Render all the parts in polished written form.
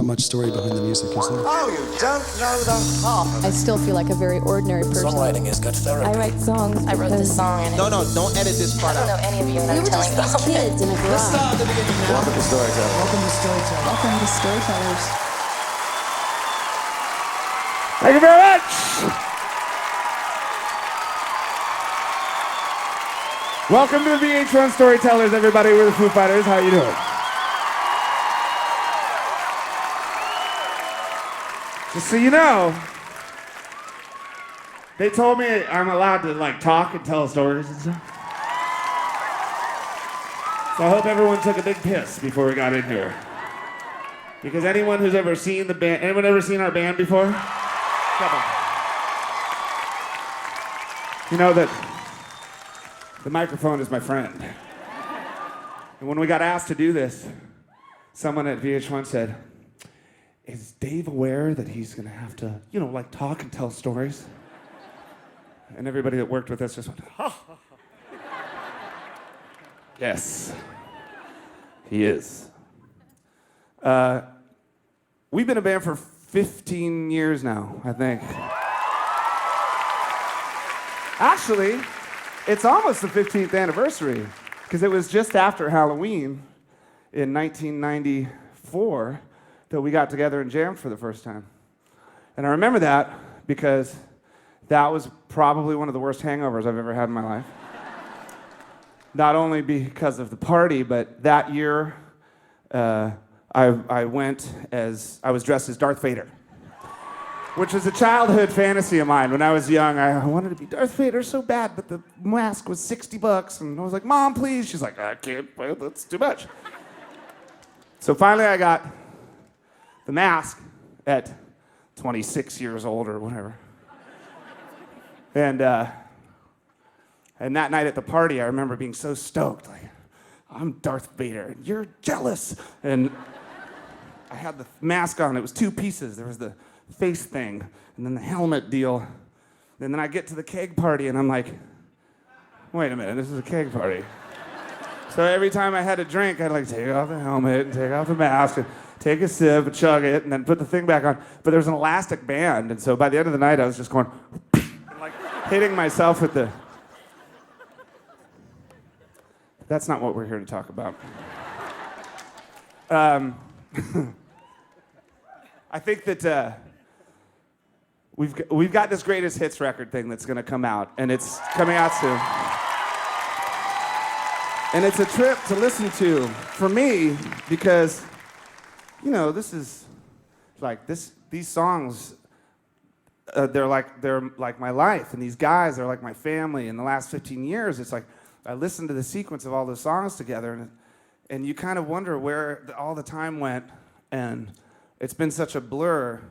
not much story behind the music, is there? Oh, you don't know the half of it. I still feel like a very ordinary person. Songwriting is good therapy. I write songs. I wrote this song and No, don't edit this part I don't out. know any of you and I'm telling just them. kids in a Let's garage. start at the beginning now. Welcome to Storytellers. Welcome to Storytellers. Welcome to Storytellers. Thank you very much. Welcome to the VH1 Storytellers, everybody. We're the Foo Fighters. How you doing? Just so you know, they told me I'm allowed to talk and tell stories and stuff. So I hope everyone took a big piss before we got in here. Because anyone who's ever seen the band, anyone ever seen our band before? Come on. You know that the microphone is my friend. And when we got asked to do this, someone at VH1 said, "Is Dave aware that he's gonna have to, talk and tell stories?" And everybody that worked with us just went, ha, ha, ha. Yes, he is. We've been a band for 15 years now, I think. Actually, it's almost the 15th anniversary, because it was just after Halloween in 1994 that we got together and jammed for the first time. And I remember that because that was probably one of the worst hangovers I've ever had in my life. Not only because of the party, but that year I was dressed as Darth Vader, which was a childhood fantasy of mine. When I was young, I wanted to be Darth Vader so bad, but the mask was $60, and I was like, "Mom, please." She's like, "I can't, that's too much." So finally I got the mask at 26 years old or whatever. And that night at the party, I remember being so stoked, like, "I'm Darth Vader, and you're jealous." And I had the mask on. It was two pieces. There was the face thing, and then the helmet deal. And then I get to the keg party, and I'm like, "Wait a minute, this is a keg party." So every time I had a drink, I'd take off the helmet and take off the mask and take a sip and chug it and then put the thing back on. But there was an elastic band, and so by the end of the night, I was just going, and hitting myself with the... That's not what we're here to talk about. I think that we've got this greatest hits record thing that's going to come out, and it's coming out soon. And it's a trip to listen to for me because, this is these songs, they're like my life, and these guys are like my family. In the last 15 years, it's like I listened to the sequence of all those songs together, and you kind of wonder where all the time went, and it's been such a blur.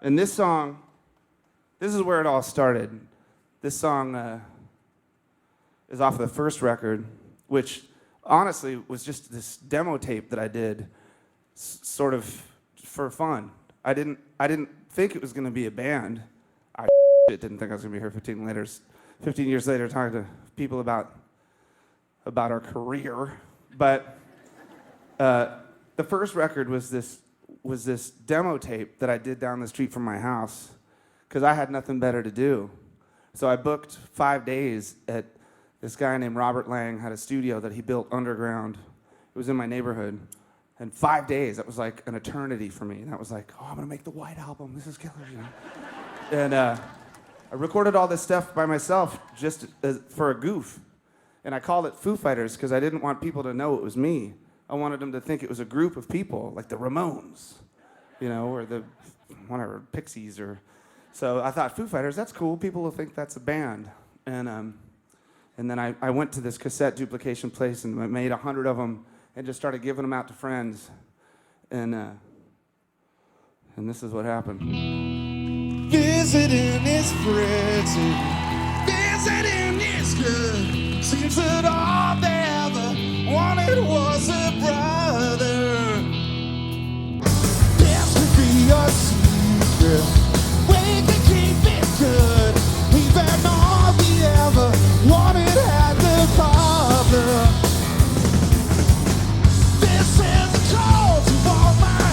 And this song, this is where it all started. This song is off the first record, which honestly was just this demo tape that I did sort of for fun. I didn't think it was going to be a band. I didn't think I was going to be here 15 years later talking to people about our career. But the first record was this demo tape that I did down the street from my house because I had nothing better to do. So I booked 5 days at this guy named Robert Lang, had a studio that he built underground. It was in my neighborhood. And 5 days, that was like an eternity for me. And that was like, "Oh, I'm gonna make the White Album. This is killer," And I recorded all this stuff by myself just for a goof. And I called it Foo Fighters because I didn't want people to know it was me. I wanted them to think it was a group of people, like the Ramones, or the Pixies, or. So I thought, Foo Fighters, that's cool. People will think that's a band. And then I went to this cassette duplication place and I made 100 of them and just started giving them out to friends. And this is what happened. Visiting is pretty, visiting is good. Seems that all they ever wanted was a brother. This could be a secret. We can keep it good. Even all we ever wanted had the cover. This is a call to all my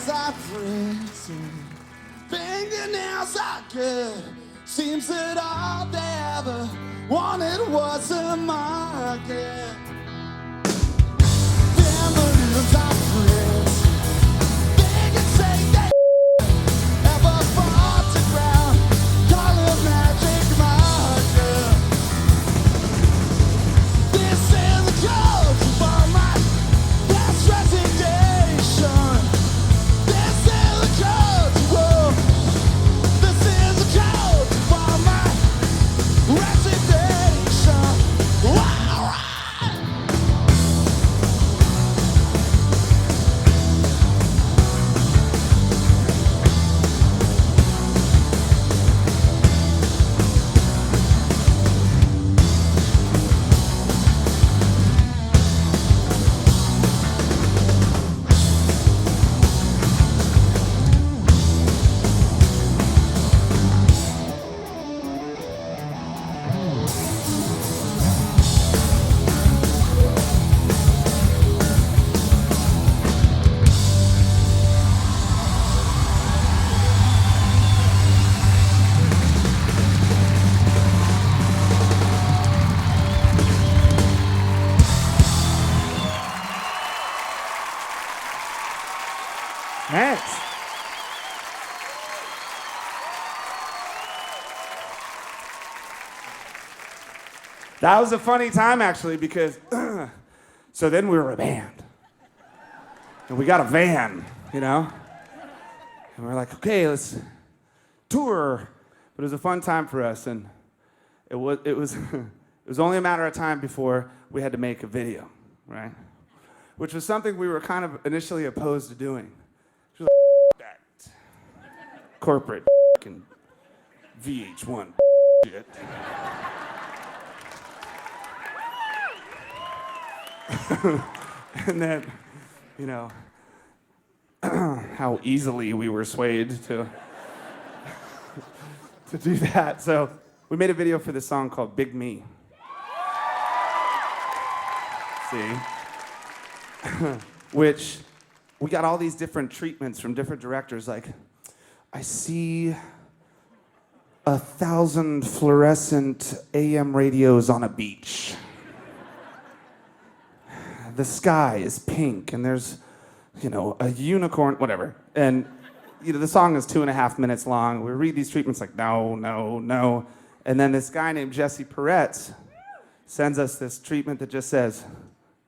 Nails are freezing, fingernails are good. Seems that all they ever wanted was a market. Damn balloons are crisp. They can say they ever fall to ground. Call it magic marker. This is the code for my last resignation. This is the code. Whoa. This is the code for my resignation. All right. Thanks. That was a funny time, actually, because so then we were a band. And we got a van, you know? And we're like, okay, let's tour. But it was a fun time for us, and it was it was only a matter of time before we had to make a video, right? Which was something we were kind of initially opposed to doing. She was like, that corporate and VH1 shit. And then, you know, how easily we were swayed to do that. So we made a video for this song called Big Me. See? Which we got all these different treatments from different directors. Like, I see 1,000 fluorescent AM radios on a beach. The sky is pink, and there's, you know, a unicorn, whatever. And, you know, the song is 2.5 minutes long. We read these treatments like, no, no, no. And then this guy named Jesse Peretz sends us this treatment that just says,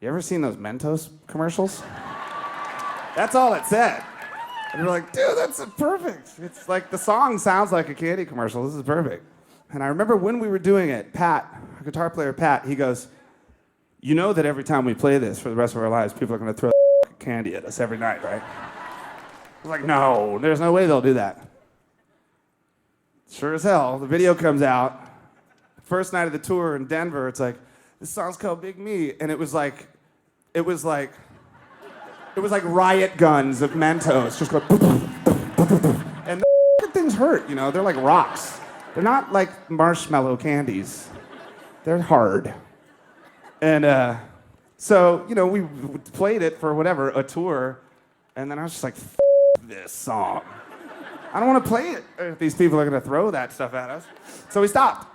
you ever seen those Mentos commercials? That's all it said. And we're like, dude, that's perfect. It's like the song sounds like a candy commercial. This is perfect. And I remember when we were doing it, Pat, our guitar player Pat, he goes, you know that every time we play this for the rest of our lives, people are going to throw candy at us every night, right? I was like, no, there's no way they'll do that. Sure as hell, the video comes out. First night of the tour in Denver, it's like, this song's called Big Me, and it was like riot guns of Mentos, just going, and the things hurt, you know, they're like rocks. They're not like marshmallow candies. They're hard. And so, you know, we played it for whatever, a tour, and then I was just like, this song. I don't want to play it if these people are going to throw that stuff at us. So we stopped.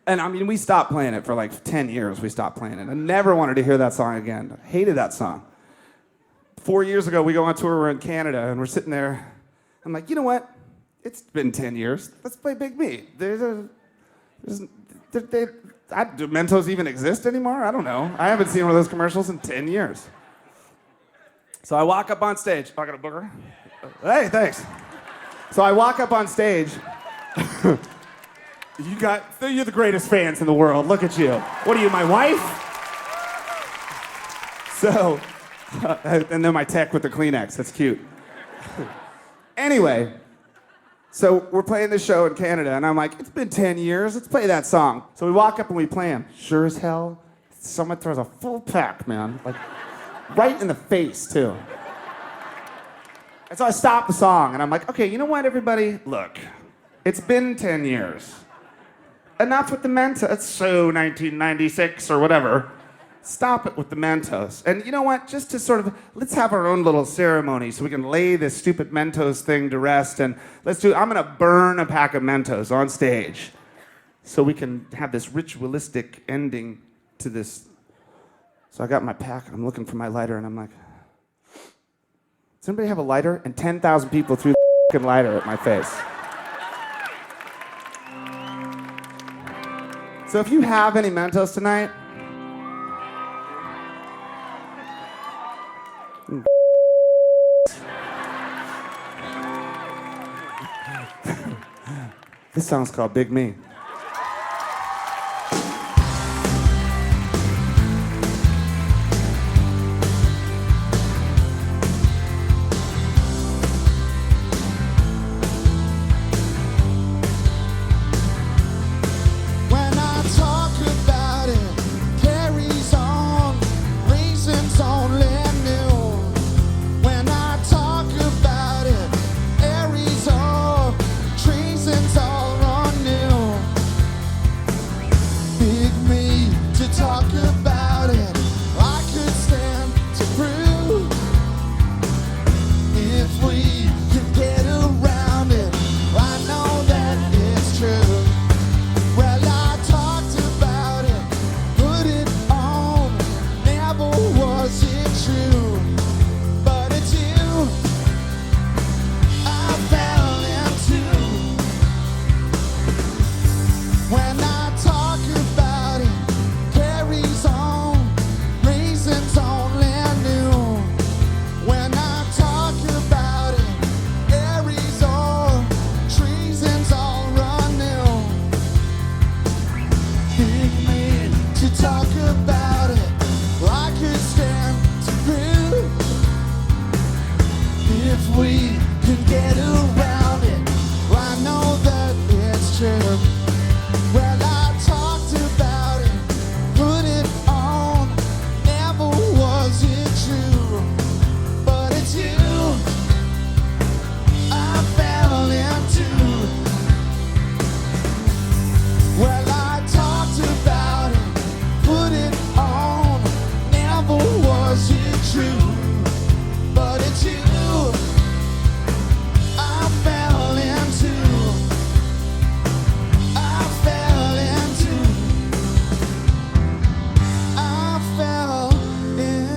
And I mean, we stopped playing it for like 10 years. We stopped playing it. I never wanted to hear that song again. I hated that song. 4 years ago, we go on tour, we're in Canada, and we're sitting there. I'm like, you know what? It's been 10 years. Let's play Big Me. Do Mentos even exist anymore? I don't know. I haven't seen one of those commercials in 10 years. So I walk up on stage. I got a booger. Hey, thanks. So I walk up on stage. You're the greatest fans in the world. Look at you. What are you, my wife? So, and then my tech with the Kleenex. That's cute. Anyway, so we're playing this show in Canada, and I'm like, it's been 10 years. Let's play that song. So we walk up and we play him. Sure as hell, someone throws a full pack, man. Like, right in the face, too. And so I stop the song, and I'm like, okay, you know what, everybody? Look, it's been 10 years. Enough with the Mentos. It's so 1996 or whatever. stop it with the Mentos. And you know what? Just to sort of, let's have our own little ceremony so we can lay this stupid Mentos thing to rest. And I'm gonna burn a pack of Mentos on stage so we can have this ritualistic ending to this. So I got my pack and I'm looking for my lighter and I'm like, does anybody have a lighter? And 10,000 people threw the fucking lighter at my face. So if you have any Mentos tonight, this song's called Big Me. When I talk about it, carries on, reasons only new. When I talk about it, Aries all, treason's all on new. Big me to talk about it, I could stand to prove. If we could get around it, I know that it's true. Well, I talked about it, put it on, never was it true. But it's you I fell into. When I talk about it, carries on, reasons only new. When I talk about it, Aries all, treason's all run new. Big me to talk about it, I could stand to prove. If we can get around it, I know that it's true. Well, I talked about it, put it on, never was it true. But it's you I fell into. Well, I talked about it, put it on, never was it true. But it's you I fell into. I fell into. I fell into.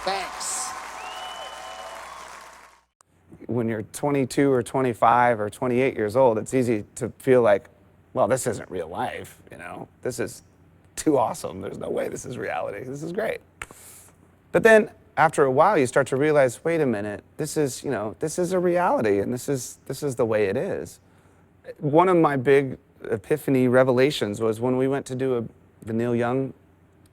Thanks. When you're 22 or 25 or 28 years old, it's easy to feel like, well, this isn't real life, you know? This is too awesome. There's no way this is reality. This is great. But then after a while, you start to realize, wait a minute, this is, you know, this is a reality and this is the way it is. One of my big epiphany revelations was when we went to do the Neil Young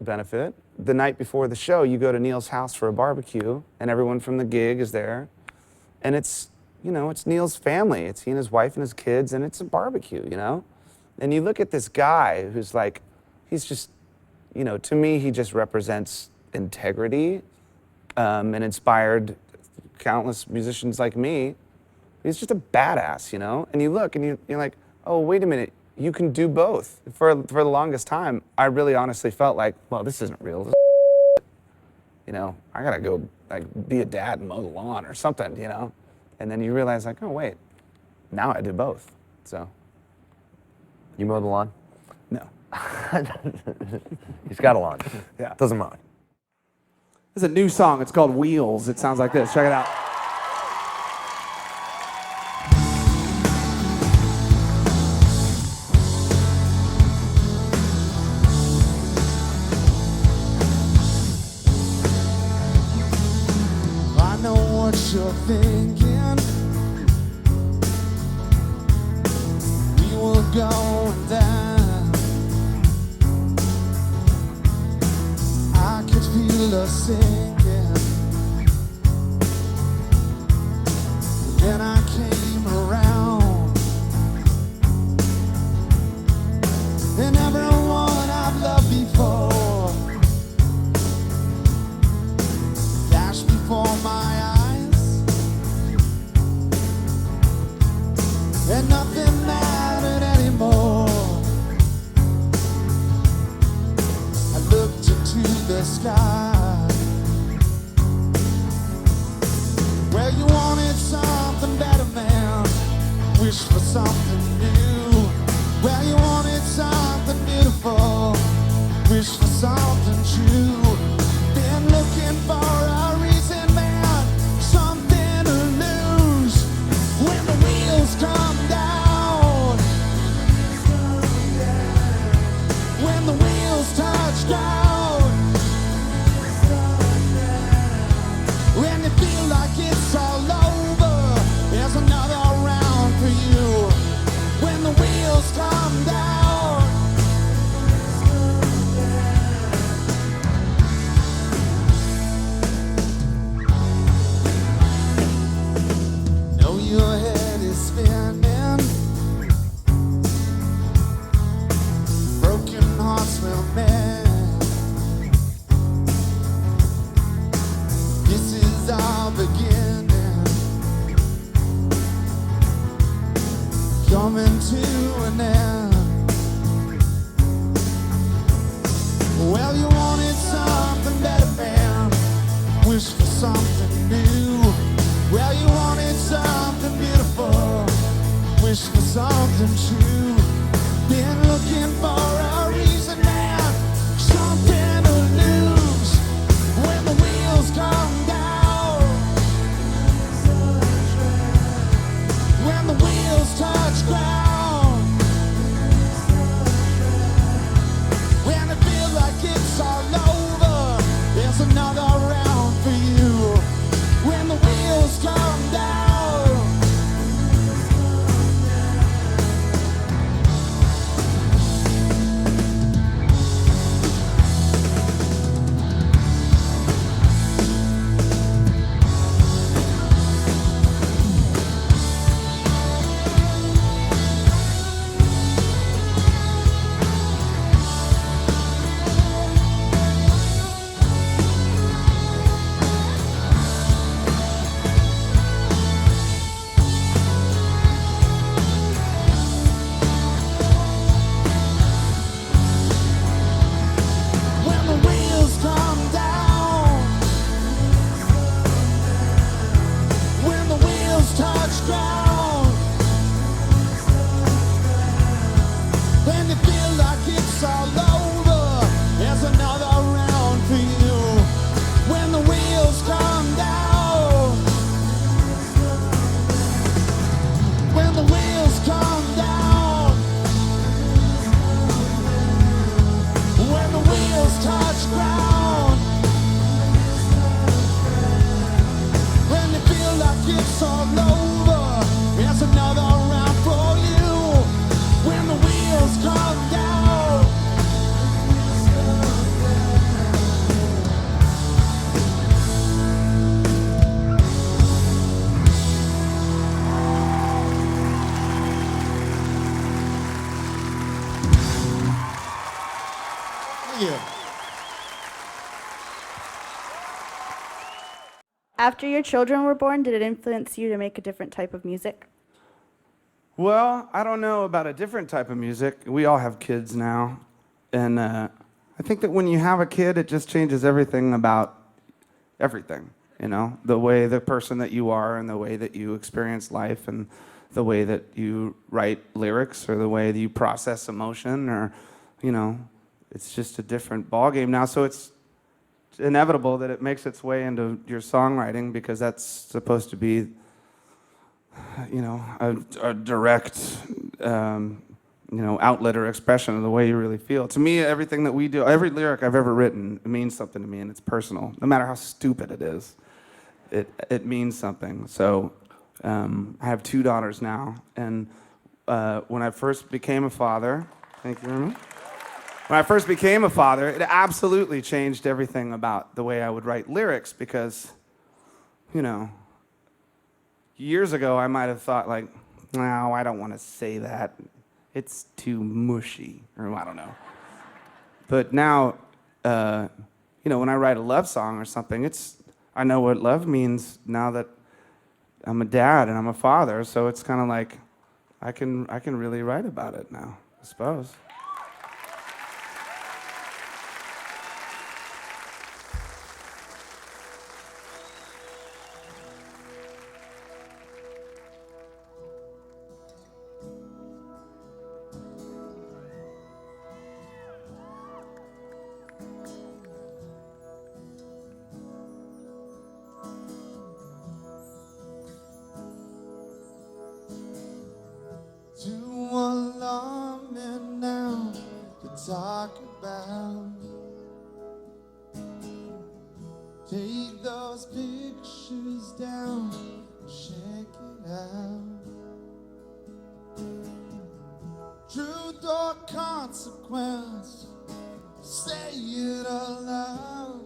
benefit. The night before the show, you go to Neil's house for a barbecue and everyone from the gig is there. And it's, you know, it's Neil's family. It's he and his wife and his kids, and it's a barbecue, you know? And you look at this guy who's like, he's just, you know, to me, he just represents integrity and inspired countless musicians like me. He's just a badass, you know? And you look and you're like, oh, wait a minute, you can do both. For the longest time, I really honestly felt like, well, this isn't real. This is you know, I gotta go like be a dad and mow the lawn or something, you know? And then you realize like, oh wait, now I do both, so. You mow the lawn? No. He's got a lawn. Yeah. Doesn't mow it. There's a new song, it's called Wheels. It sounds like this, check it out. I know what you're thinking. We were going down. I could feel us sinking. Then I came around, and everyone I Thank you. After your children were born, did it influence you to make a different type of music? Well, I don't know about a different type of music. We all have kids now. And I think that when you have a kid, it just changes everything about everything. You know, the way the person that you are and the way that you experience life and the way that you write lyrics or the way that you process emotion or, you know, it's just a different ballgame now. So it's inevitable that it makes its way into your songwriting because that's supposed to be, you know, a direct, you know, outlet or expression of the way you really feel. To me, everything that we do, every lyric I've ever written, it means something to me and it's personal. No matter how stupid it is, it means something. So I have 2 daughters now, and when I first became a father, thank you very much. When I first became a father, it absolutely changed everything about the way I would write lyrics because, you know, years ago I might have thought like, no, I don't want to say that. It's too mushy, or I don't know. But now, you know, when I write a love song or something, I know what love means now that I'm a dad and I'm a father, so it's kind of like I can really write about it now, I suppose. Too alarming now to talk about. Take those pictures down, check it out. Truth or consequence, say it aloud.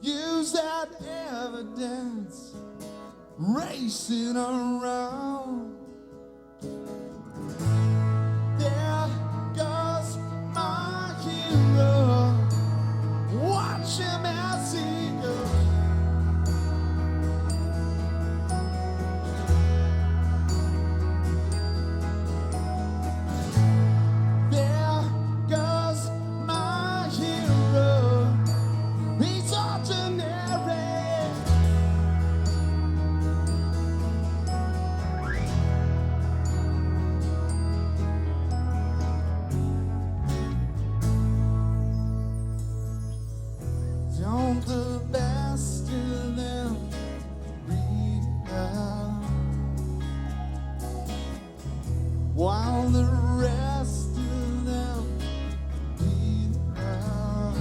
Use that evidence, race it around. There goes my hero, watch him as he goes. There goes my hero, he's ordinary. Don't the best of them read it out, while the rest of them beat it out.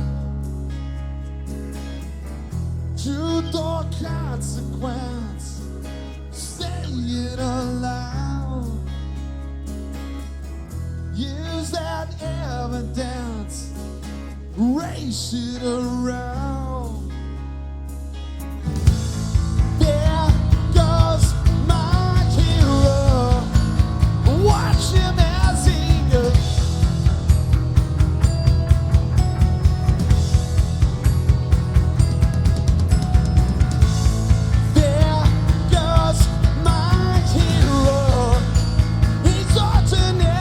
Truth or consequence, say it aloud. Use that evidence, race it around. There goes my hero, watch him as he goes. There goes my hero, he's ordinary.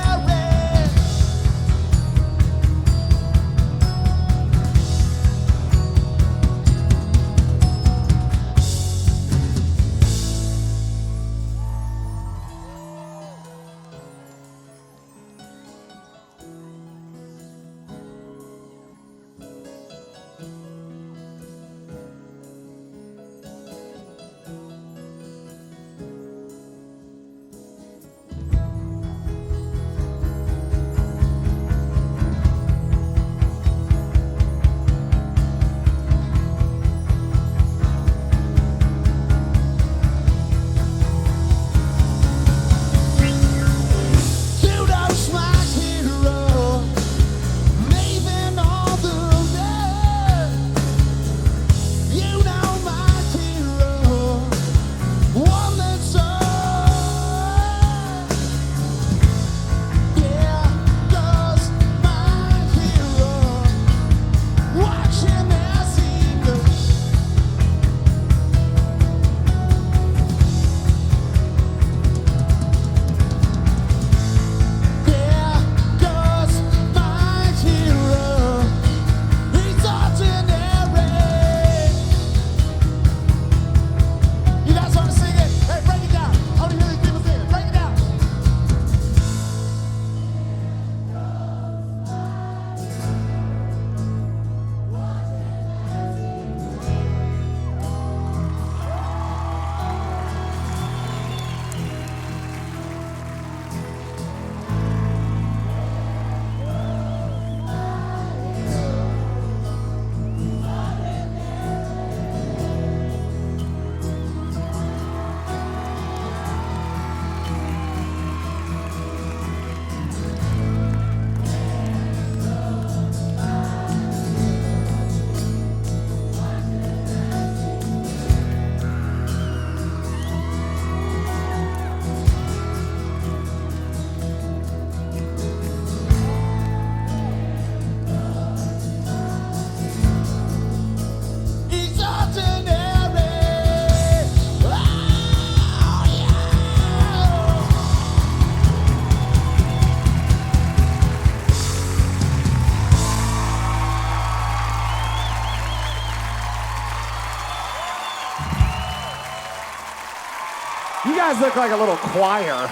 guys look like a little choir.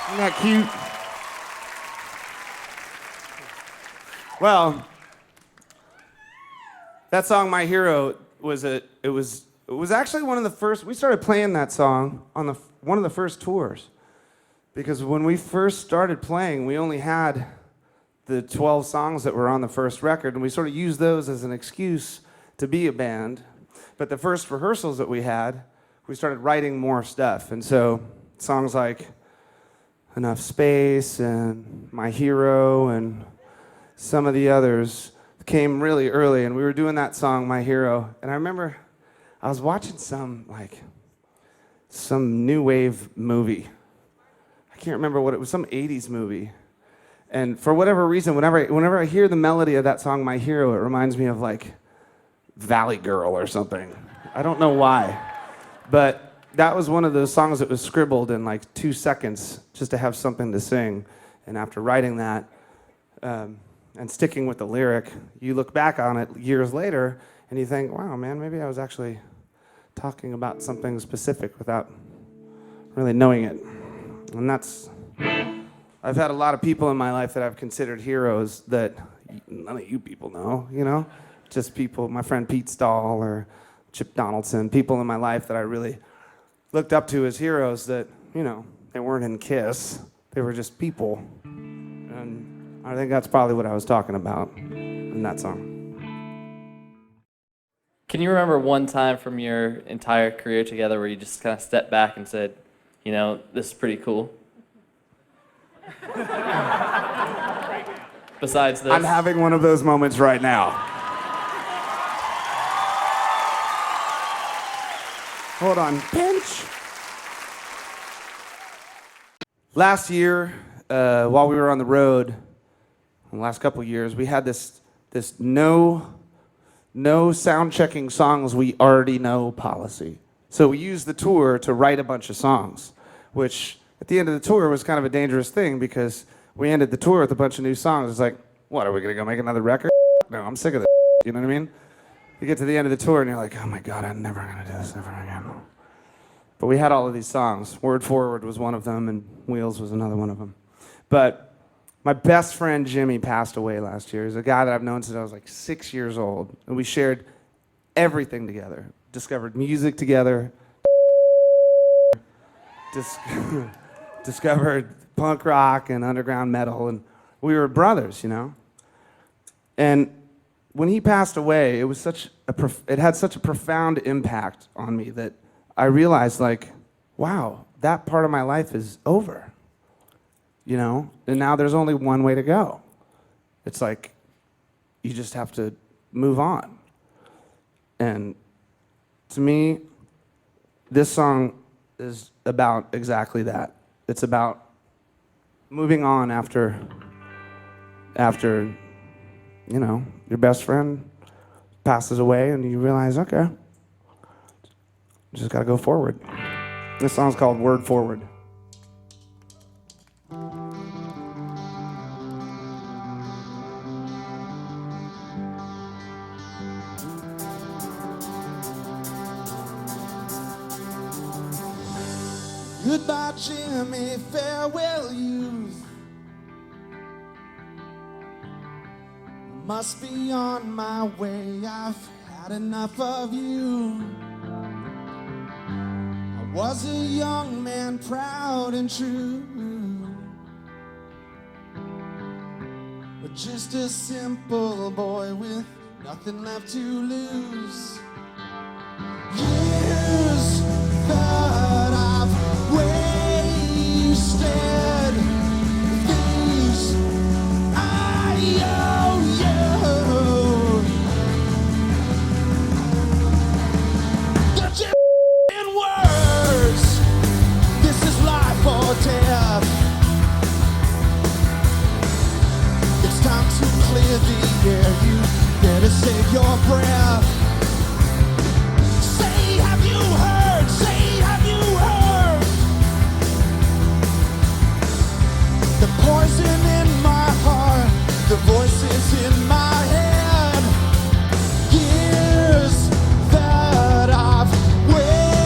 Isn't that cute? Well, that song, My Hero, was actually one of the first. We started playing that song on one of the first tours, because when we first started playing, we only had the 12 songs that were on the first record, and we sort of used those as an excuse to be a band. But the first rehearsals that we had, we started writing more stuff, and so songs like Enough Space and My Hero and some of the others came really early, and we were doing that song, My Hero, and I remember I was watching some new wave movie. I can't remember what it was, some 80s movie. And for whatever reason, whenever I hear the melody of that song, My Hero, it reminds me of like Valley Girl or something. I don't know why. But that was one of those songs that was scribbled in like 2 seconds just to have something to sing. And after writing that, and sticking with the lyric, you look back on it years later and you think, wow, man, maybe I was actually talking about something specific without really knowing it. And I've had a lot of people in my life that I've considered heroes that none of you people know, you know? Just people, my friend Pete Stahl or Chip Donaldson, people in my life that I really looked up to as heroes that, you know, they weren't in KISS. They were just people. And I think that's probably what I was talking about in that song. Can you remember one time from your entire career together where you just kind of stepped back and said, you know, this is pretty cool? Besides this? I'm having one of those moments right now. Hold on, pinch. Last year, while we were on the road, in the last couple of years, we had this no sound checking songs we already know policy. So we used the tour to write a bunch of songs, which at the end of the tour was kind of a dangerous thing because we ended the tour with a bunch of new songs. It's like, what, are we gonna go make another record? No, I'm sick of this. You know what I mean? You get to the end of the tour and you're like, oh my God, I'm never gonna do this ever again. But we had all of these songs. Word Forward was one of them, and Wheels was another one of them. But my best friend Jimmy passed away last year. He's a guy that I've known since I was like 6 years old. And we shared everything together. Discovered music together. Discovered punk rock and underground metal. And we were brothers, you know? And when he passed away, it had such a profound impact on me that I realized, like, wow, that part of my life is over. You know, and now there's only one way to go. It's like, you just have to move on. And to me, this song is about exactly that. It's about moving on after, you know, your best friend passes away and you realize, okay, just gotta go forward. This song's called Word Forward. Goodbye, Jimmy, farewell, youth. Must be on my way, I've had enough of you. I was a young man, proud and true, but just a simple boy with nothing left to lose. Years that I've wasted, these I owe you. They're just in words. This is life or death. It's time to clear the air. You better save your breath. Say, have you heard? Say, have you heard? The poison in my heart, the voices in my head. Years that I've wasted.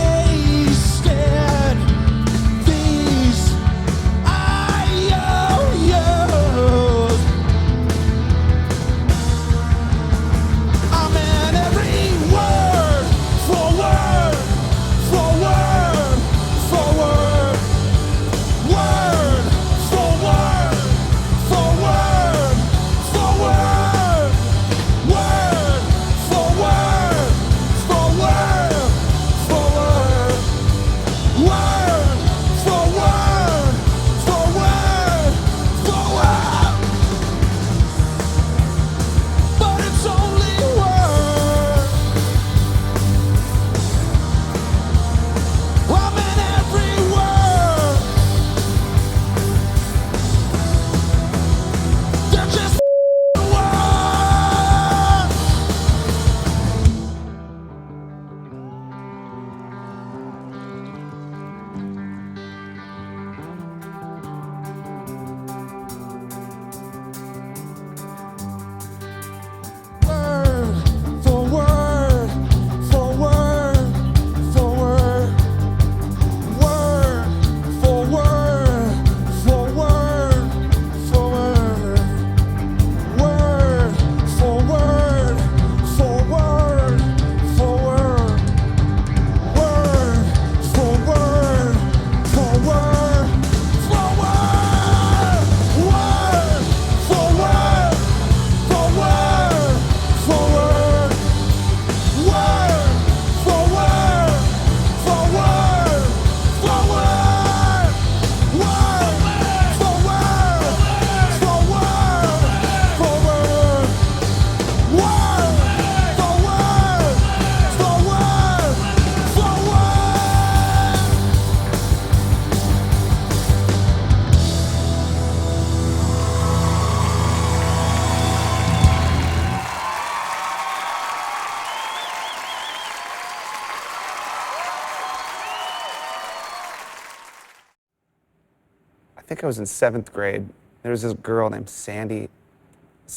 I think I was in 7th grade. There was this girl named Sandy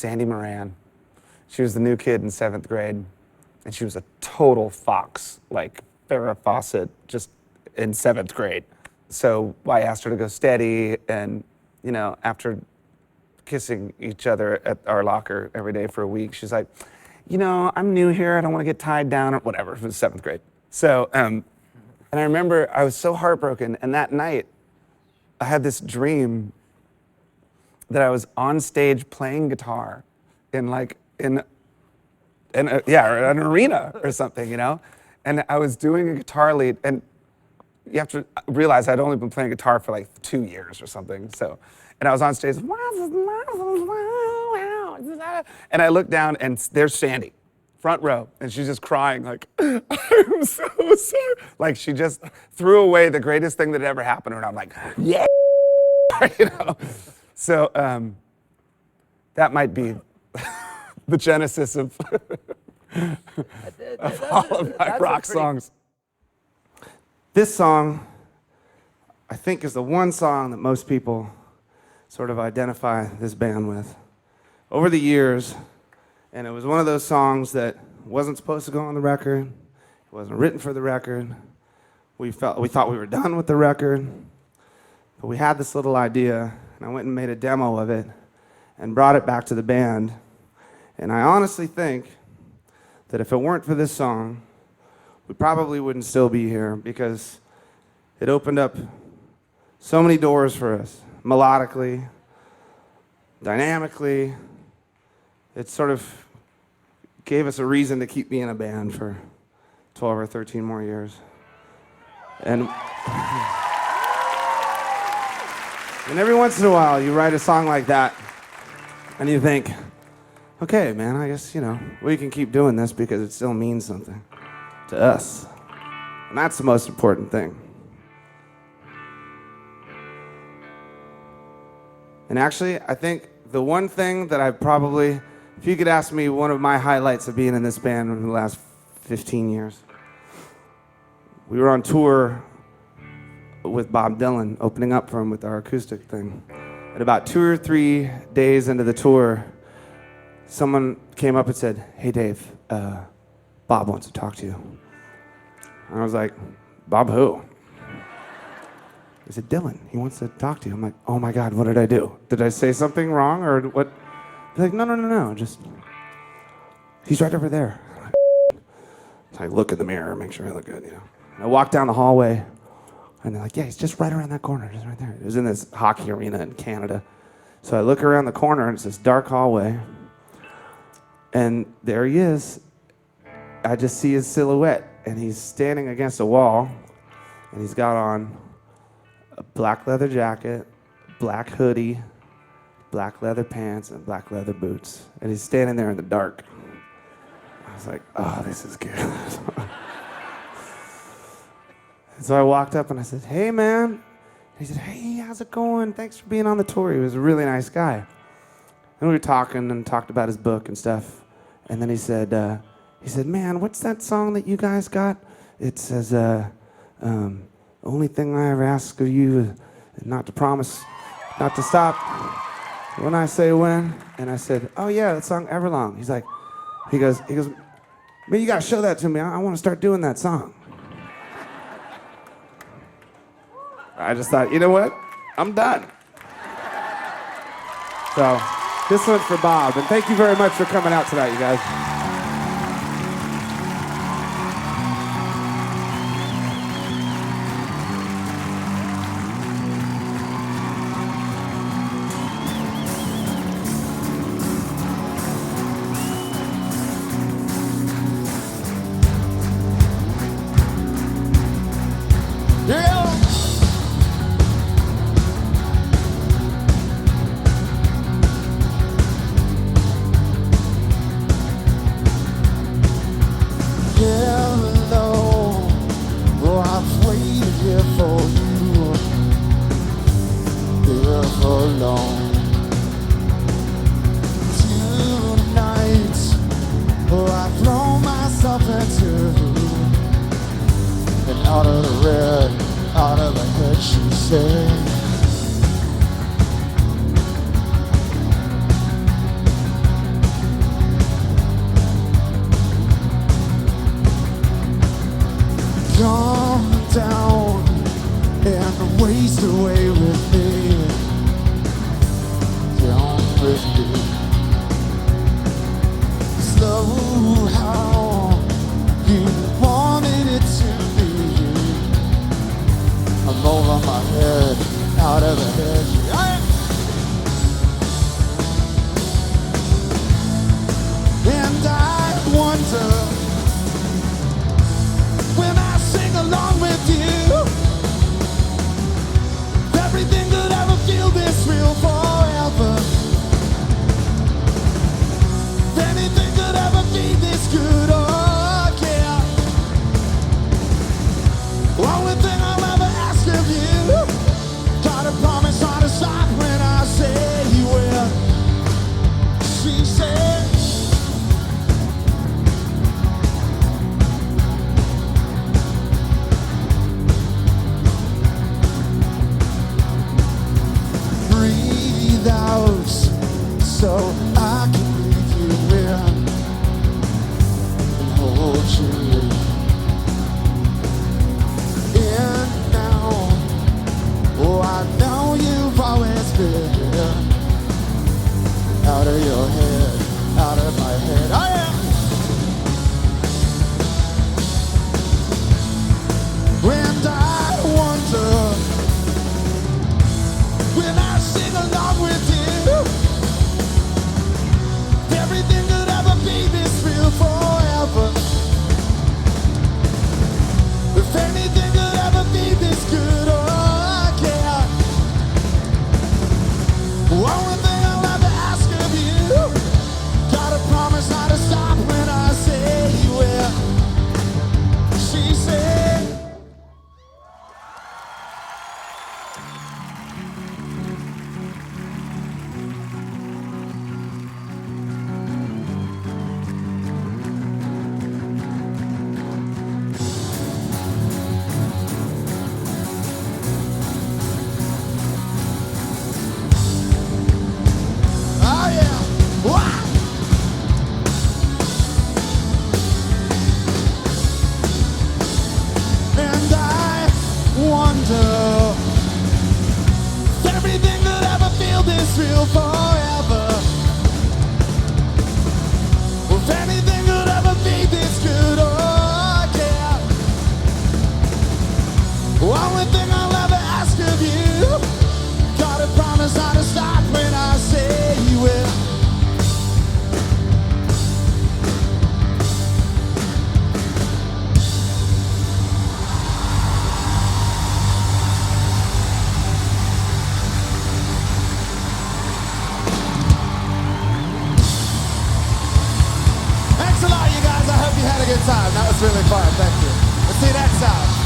Moran. She was the new kid in 7th grade, and she was a total fox, like Farrah Fawcett, just in 7th grade. So I asked her to go steady, and after kissing each other at our locker every day for a week, she's like, I'm new here. I don't want to get tied down or whatever. It was 7th grade. So, and I remember I was so heartbroken, and that night I had this dream that I was on stage playing guitar in an arena or something, and I was doing a guitar lead, and you have to realize I'd only been playing guitar for like 2 years or something. So, and I was on stage, and I looked down, and there's Sandy, front row, and she's just crying like, I'm so sorry. Like she just threw away the greatest thing that ever happened to her, and I'm like, yeah, So that might be the genesis of, of all of my rock songs. This song, I think, is the one song that most people sort of identify this band with. Over the years, and it was one of those songs that wasn't supposed to go on the record, it wasn't written for the record. We thought we were done with the record, but we had this little idea, and I went and made a demo of it and brought it back to the band. And I honestly think that if it weren't for this song, we probably wouldn't still be here, because it opened up so many doors for us, melodically, dynamically. It sort of gave us a reason to keep being a band for 12 or 13 more years. And every once in a while, you write a song like that, and you think, okay, man, I guess, we can keep doing this because it still means something to us. And that's the most important thing. And actually, I think the one thing that I probably, if you could ask me one of my highlights of being in this band in the last 15 years, we were on tour with Bob Dylan, opening up for him with our acoustic thing. And about 2 or 3 days into the tour, someone came up and said, hey, Dave, Bob wants to talk to you. And I was like, Bob who? He said, Dylan, he wants to talk to you. I'm like, oh my God, what did I do? Did I say something wrong or what? They're like, no, just, he's right over there. So I look in the mirror, make sure I look good, And I walk down the hallway, and they're like, yeah, he's just right around that corner, just right there. It was in this hockey arena in Canada. So I look around the corner, and it's this dark hallway, and there he is. I just see his silhouette, and he's standing against a wall, and he's got on a black leather jacket, black hoodie, black leather pants, and black leather boots. And he's standing there in the dark. I was like, oh, this is good. And so I walked up and I said, hey, man. And he said, hey, how's it going? Thanks for being on the tour. He was a really nice guy. And we were talking and talked about his book and stuff. And then he said, man, what's that song that you guys got? It says, only thing I ever ask of you is not to promise, not to stop when I say when. And I said, oh yeah, that song Everlong. He goes, man, you gotta show that to me. I want to start doing that song. I just thought, you know what? I'm done. So this one's for Bob, and thank you very much for coming out tonight, you guys. Out of the red, out of the head, she said. always been. Slow how you wanted it to be. I'm over my head, out of the head. And I wonder when I sing along with you, everything could ever feel this real forever. If anything could ever be this good, oh yeah. Only thing I'll ever ask of you, gotta promise not to stop when I say you will. She said, breathe out so I can breathe you in and hold you in now. Oh, I know you've always been out of your head, out of my head. Oh yeah. And I wonder when I sing along with you, everything could ever be this real forever. If anything could ever be this good, oh yeah. Only thing I'll ever ask of you, gotta promise not to stop when I say you will. She said, oh yeah. Wah! And I wonder if everything could ever feel this real forever. If anything could ever be this good, oh yeah. Only thing I'll ever ask of you, gotta promise not to stop when I say you will. Thanks a lot, you guys. I hope you had a good time. That was really fun. Thank you. We'll see you next time.